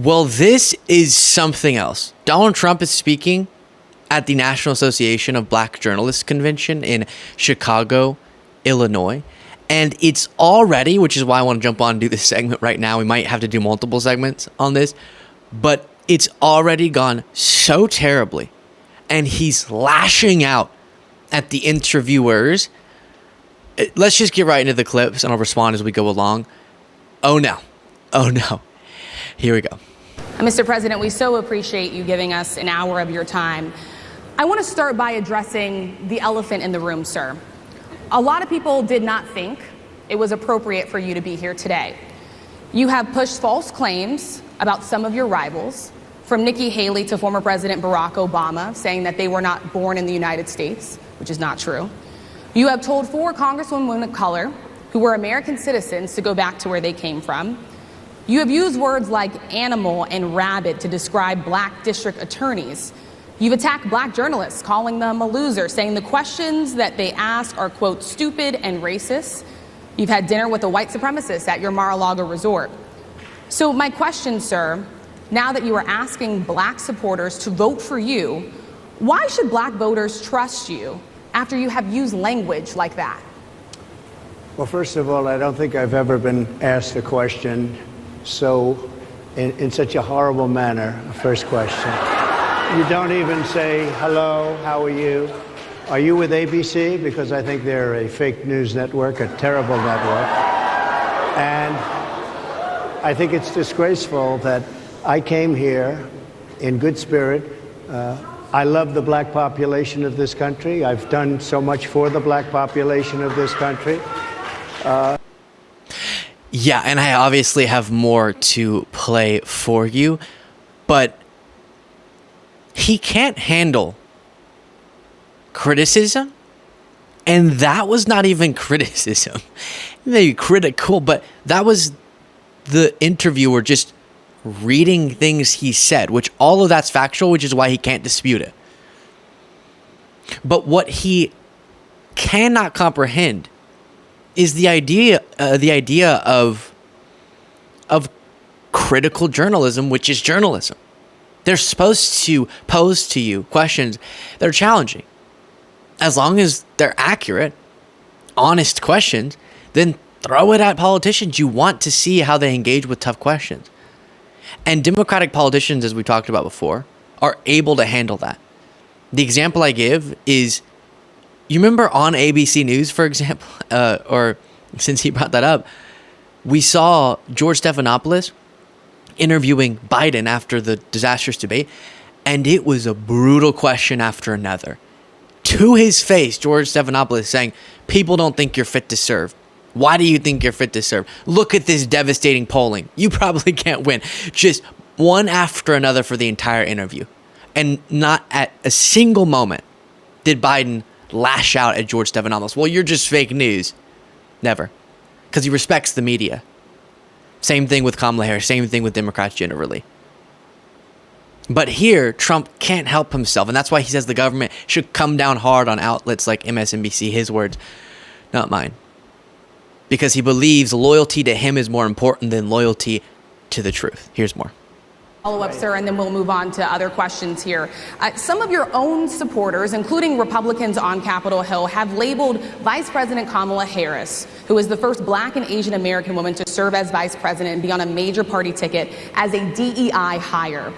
Well, this is something else. Donald Trump is speaking at the National Association of Black Journalists Convention in Chicago, Illinois. And it's already, which is why I want to jump on and do this segment right now. We might have to do multiple segments on this, but it's already gone so terribly. And he's lashing out at the interviewers. Let's just get right into the clips and I'll respond as we go along. Oh no. Here we go. Mr. President, we so appreciate you giving us an hour of your time. I want to start by addressing the elephant in the room, sir. A lot of people did not think it was appropriate for you to be here today. You have pushed false claims about some of your rivals, from Nikki Haley to former President Barack Obama, saying that they were not born in the United States, which is not true. You have told 4 congresswomen of color who were American citizens to go back to where they came from. You have used words like animal and rabid to describe black district attorneys. You've attacked black journalists, calling them a loser, saying the questions that they ask are, quote, stupid and racist. You've had dinner with a white supremacist at your Mar-a-Lago resort. So my question, sir, now that you are asking black supporters to vote for you, why should black voters trust you after you have used language like that? Well, first of all, I don't think I've ever been asked a question in such a horrible manner. First question. You don't even say, hello, how are you? Are you with ABC? Because I think they're a fake news network, a terrible network. And I think it's disgraceful that I came here in good spirit. I love the black population of this country. I've done so much for the black population of this country. Yeah, and I obviously have more to play for you, but he can't handle criticism, and that was not even criticism. Maybe critical, but that was the interviewer just reading things he said, which all of that's factual, which is why he can't dispute it. But what he cannot comprehend is the idea of critical journalism, which is journalism. They're supposed to pose to you questions that are challenging. As long as they're accurate, honest questions, then throw it at politicians. You want to see how they engage with tough questions. And Democratic politicians, as we talked about before, are able to handle that. The example I give is, you remember on ABC News, for example, or since he brought that up, we saw George Stephanopoulos interviewing Biden after the disastrous debate, and it was a brutal question after another. To his face, George Stephanopoulos saying, people don't think you're fit to serve. Why do you think you're fit to serve? Look at this devastating polling. You probably can't win. Just one after another for the entire interview. And not at a single moment did Biden lash out at George Stephanopoulos. Well, you're just fake news. Never. Because he respects the media. Same thing with Kamala Harris. Same thing with Democrats generally. But here, Trump can't help himself. And that's why he says the government should come down hard on outlets like MSNBC. His words, not mine. Because he believes loyalty to him is more important than loyalty to the truth. Here's more. Follow up, sir, and then we'll move on to other questions here. Some of your own supporters, including Republicans on Capitol Hill, have labeled Vice President Kamala Harris, who is the first black and Asian American woman to serve as vice president and be on a major party ticket, as a DEI hire.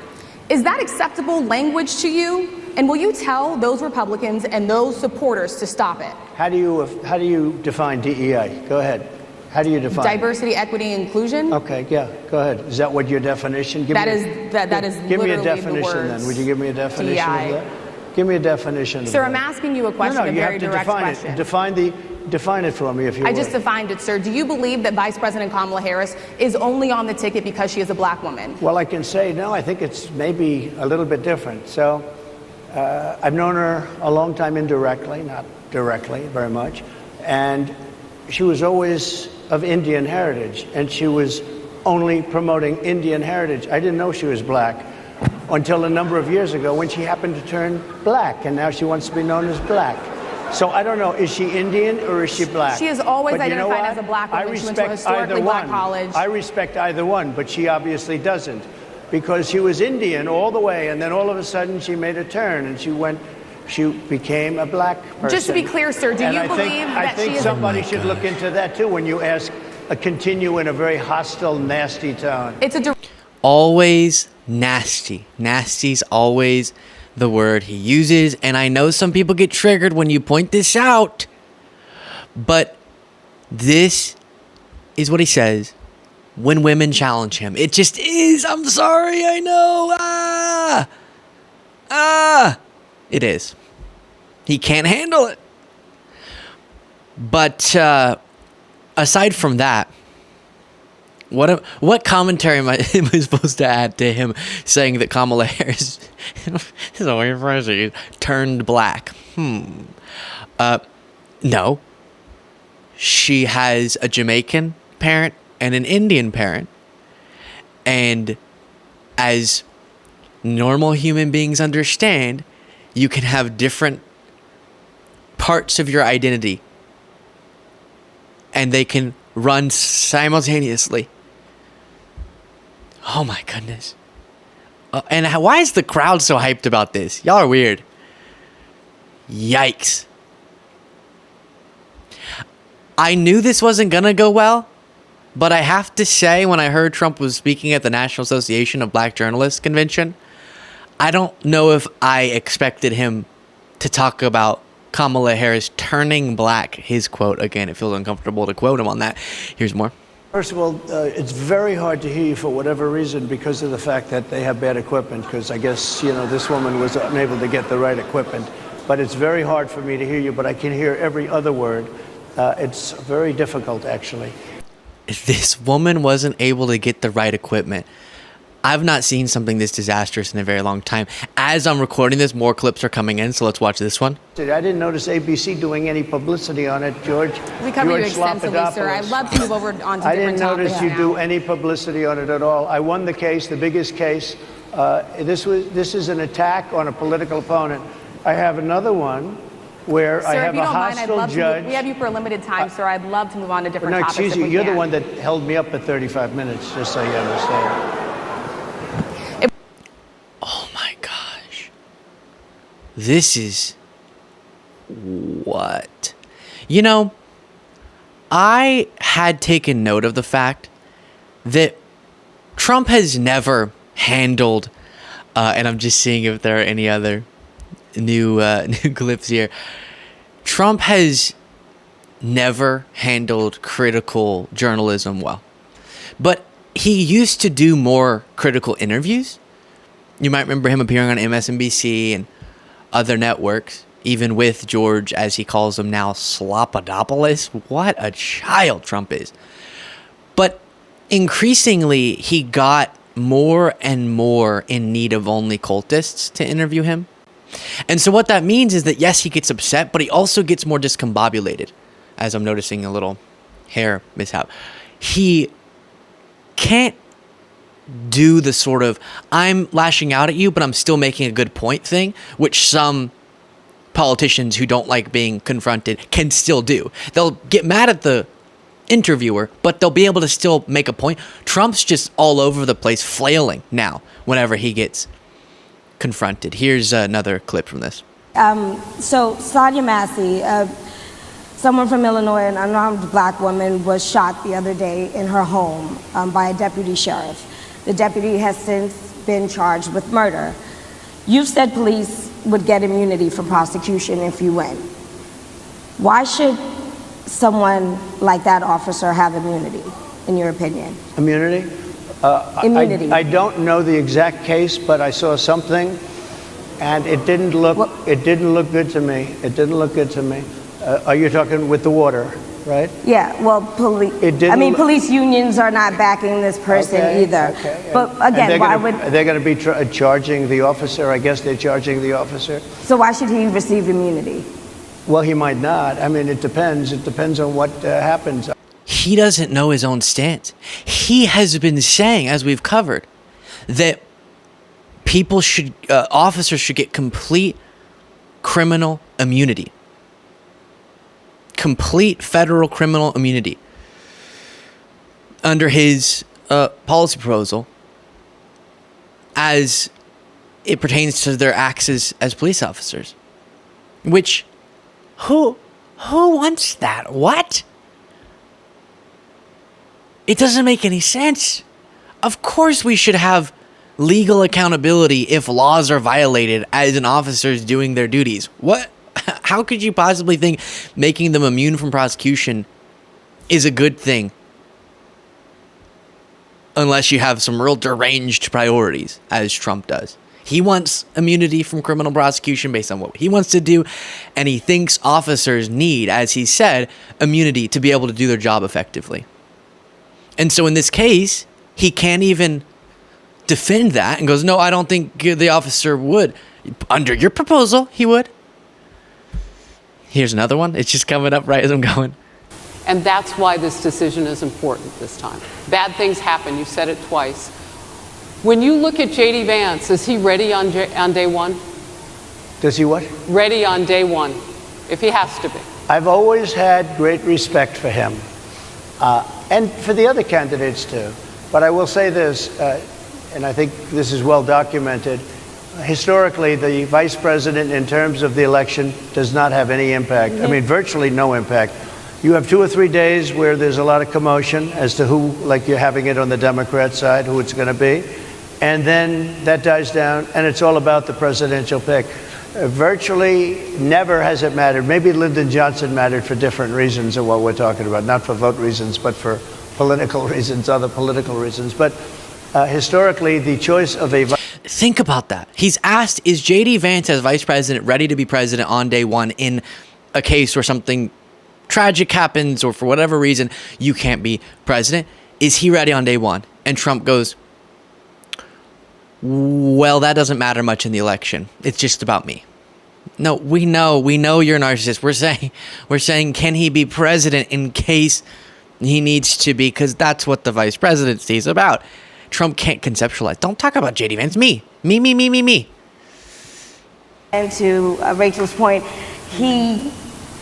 Is that acceptable language to you? And will you tell those Republicans and those supporters to stop it? How do you define DEI? Go ahead. How do you define diversity, equity, inclusion? Okay, yeah, go ahead. Is that what your definition? That is give me a literally definition the words then. Would you give me a definition DEI. of that? Give me a definition. Sir, of I'm that. asking you a question, a very direct question. Define it for me, if you I would. just defined it, sir. Do you believe that Vice President Kamala Harris is only on the ticket because she is a black woman? Well, I can say no. I think it's maybe a little bit different. So I've known her a long time indirectly, not directly very much, and she was always of Indian heritage, and she was only promoting Indian heritage. I didn't know she was black until a number of years ago when she happened to turn black, and now she wants to be known as black. So I don't know, is she Indian or is she black? She is always But you know identified what? as a black woman. I She went to a respect historically either black one. college. I respect either one, but she obviously doesn't. because she was Indian all the way, and then all of a sudden she made a turn and she became a black person. Just to be clear, sir, do And you I believe think, that I think she is... somebody should look into that too when you ask, continue in a very hostile, nasty tone. It's a Always nasty. Nasty's always the word he uses. And I know some people get triggered when you point this out. But this is what he says when women challenge him. It just is. I'm sorry. I know. It is. He can't handle it. But aside from that, what commentary am I supposed to add to him saying that Kamala Harris is a weird phrase, turned black? No. She has a Jamaican parent and an Indian parent. And as normal human beings understand, you can have different parts of your identity and they can run simultaneously. Oh my goodness. And why is the crowd so hyped about this? Y'all are weird. Yikes. I knew this wasn't gonna go well, but I have to say, when I heard Trump was speaking at the National Association of Black Journalists convention, I don't know if I expected him to talk about Kamala Harris turning black. His quote, again, it feels uncomfortable to quote him on that. Here's more. First of all, it's very hard to hear you for whatever reason because of the fact that they have bad equipment, because I guess, this woman was unable to get the right equipment. But it's very hard for me to hear you, but I can hear every other word. It's very difficult, actually. This woman wasn't able to get the right equipment. I've not seen something this disastrous in a very long time. As I'm recording this, more clips are coming in, so let's watch this one. I didn't notice ABC doing any publicity on it, George. We cover you George extensively, sir. I'd love to move over onto different topics. I didn't notice you do any publicity on it at all. I won the case, the biggest case. This is an attack on a political opponent. I have another one where Sir, I have if you a don't mind, hostile I'd love judge. we have you for a limited time, sir. I'd love to move on to different No, topics. excuse you. if we You're the can. one that held me up at 35 minutes, just so you understand. Oh my gosh. This is what? I had taken note of the fact that Trump has never handled, and I'm just seeing if there are any other new clips here. Trump has never handled critical journalism well. But he used to do more critical interviews. You might remember him appearing on MSNBC and other networks, even with George, as he calls him now, Slopadopoulos. What a child Trump is. But increasingly, he got more and more in need of only cultists to interview him. And so what that means is that, yes, he gets upset, but he also gets more discombobulated, as I'm noticing a little hair mishap. He can't do the sort of, I'm lashing out at you, but I'm still making a good point thing, which some politicians who don't like being confronted can still do. They'll get mad at the interviewer, but they'll be able to still make a point. Trump's just all over the place, flailing now whenever he gets confronted. Here's another clip from this. So Sadia Massey, someone from Illinois, an unarmed black woman, was shot the other day in her home by a deputy sheriff. The deputy has since been charged with murder. You've said police would get immunity from prosecution if you win. Why should someone like that officer have immunity, in your opinion? Immunity? Immunity. I don't know the exact case, but I saw something, and it didn't look good to me. It didn't look good to me. Are you talking with the water, right? Yeah, well, police unions are not backing this person either. Okay. But again, why would... They're going to be charging the officer. I guess they're charging the officer. So why should he receive immunity? Well, he might not. I mean, it depends. It depends on what happens. He doesn't know his own stance. He has been saying, as we've covered, that officers should get complete criminal immunity. Complete federal criminal immunity. Under his policy proposal, as it pertains to their acts as police officers. Which, who wants that? What? It doesn't make any sense. Of course we should have legal accountability if laws are violated as an officer is doing their duties. What? How could you possibly think making them immune from prosecution is a good thing? Unless you have some real deranged priorities, as Trump does. He wants immunity from criminal prosecution based on what he wants to do, and he thinks officers need, as he said, immunity to be able to do their job effectively. And so in this case, he can't even defend that and goes, no, I don't think the officer would. Under your proposal, he would. Here's another one. It's just coming up right as I'm going. And that's why this decision is important this time. Bad things happen. You said it twice. When you look at J.D. Vance, is he ready on day one? Does he what? Ready on day one, if he has to be. I've always had great respect for him, and for the other candidates too. But I will say this, and I think this is well documented. Historically, the vice president, in terms of the election, does not have any impact. I mean, virtually no impact. You have 2 or 3 days where there's a lot of commotion as to who, like you're having it on the Democrat side, who it's going to be. And then that dies down, and it's all about the presidential pick. Virtually never has it mattered. Maybe Lyndon Johnson mattered for different reasons of what we're talking about, not for vote reasons, but for political reasons, other political reasons. But historically, the choice of a... Think about that. He's asked, is J.D. Vance as vice president ready to be president on day one in a case where something tragic happens or for whatever reason you can't be president? Is he ready on day one? And Trump goes, well, that doesn't matter much in the election. It's just about me. No, we know you're a narcissist. We're saying, can he be president in case he needs to be? Because that's what the vice presidency is about. Trump can't conceptualize. Don't talk about J.D. Vance. Me. And to Rachel's point, he,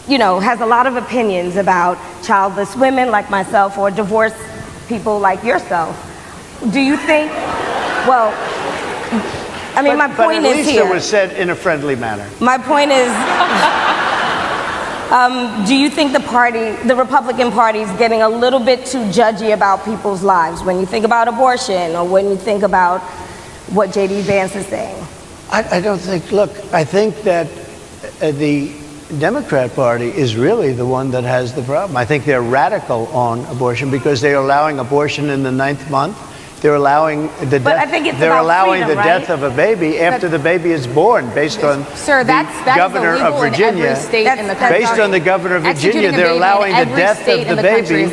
has a lot of opinions about childless women like myself or divorced people like yourself. Do you think, well, I mean, my point is here. But at least it was said in a friendly manner. My point is, do you think the Republican Party is getting a little bit too judgy about people's lives when you think about abortion or when you think about what J.D. Vance is saying? I don't think, look, I think that the Democrat Party is really the one that has the problem. I think they're radical on abortion because they're allowing abortion in the 9th month. They're allowing the death. I think it's they're about allowing freedom, the death of a baby after the baby is born, based on that governor is of illegal Virginia. In every state in the country. Based on the governor of Virginia, they're allowing the death of the baby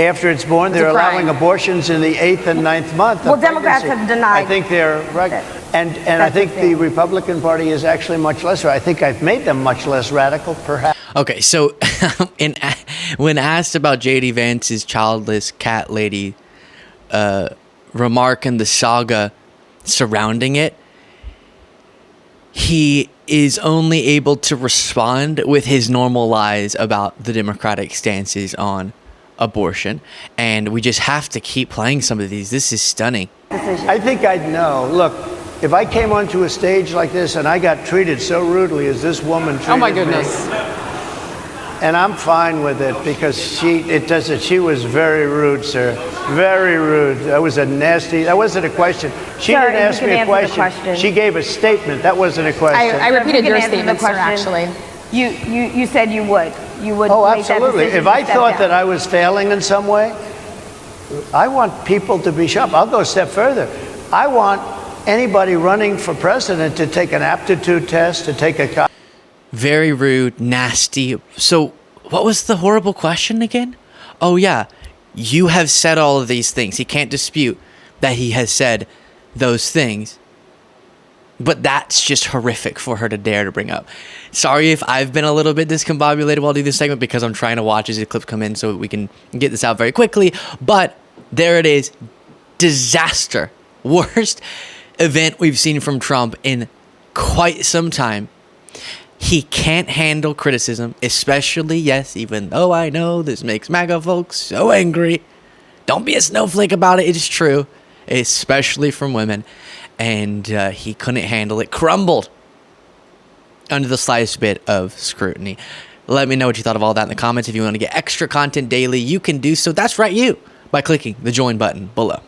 after it's born. They're allowing abortions in the 8th and 9th month. Well, Democrats have denied. I think they're right, and I think the Republican Party is actually much less. I think I've made them much less radical, perhaps. Okay, so when asked about J.D. Vance's childless cat lady remark and the saga surrounding it, he is only able to respond with his normal lies about the Democratic stances on abortion. And we just have to keep playing some of these. This is stunning. I think I'd know. Look, if I came onto a stage like this and I got treated so rudely as this woman treated me. Oh my goodness. And I'm fine with it because she was very rude, sir. Very rude. That wasn't a question. She didn't ask me a question. She gave a statement. That wasn't a question. I repeated your statement, sir, actually. You said you would. You would Oh, make that absolutely. decision If I to step thought down. that I was failing in some way, I want people to be sharp. I'll go a step further. I want anybody running for president to take an aptitude test, to take a... Very rude, nasty. So what was the horrible question again? Oh, yeah. You have said all of these things. He can't dispute that he has said those things. But that's just horrific for her to dare to bring up. Sorry if I've been a little bit discombobulated while I do this segment because I'm trying to watch as the clips come in so we can get this out very quickly. But there it is. Disaster. Worst event we've seen from Trump in quite some time. He can't handle criticism, especially, yes, even though I know this makes MAGA folks so angry. Don't be a snowflake about it. It is true, especially from women. and he couldn't handle it, crumbled under the slightest bit of scrutiny. Let me know what you thought of all that in the comments. If you want to get extra content daily, you can do so. That's right, you, by clicking the join button below.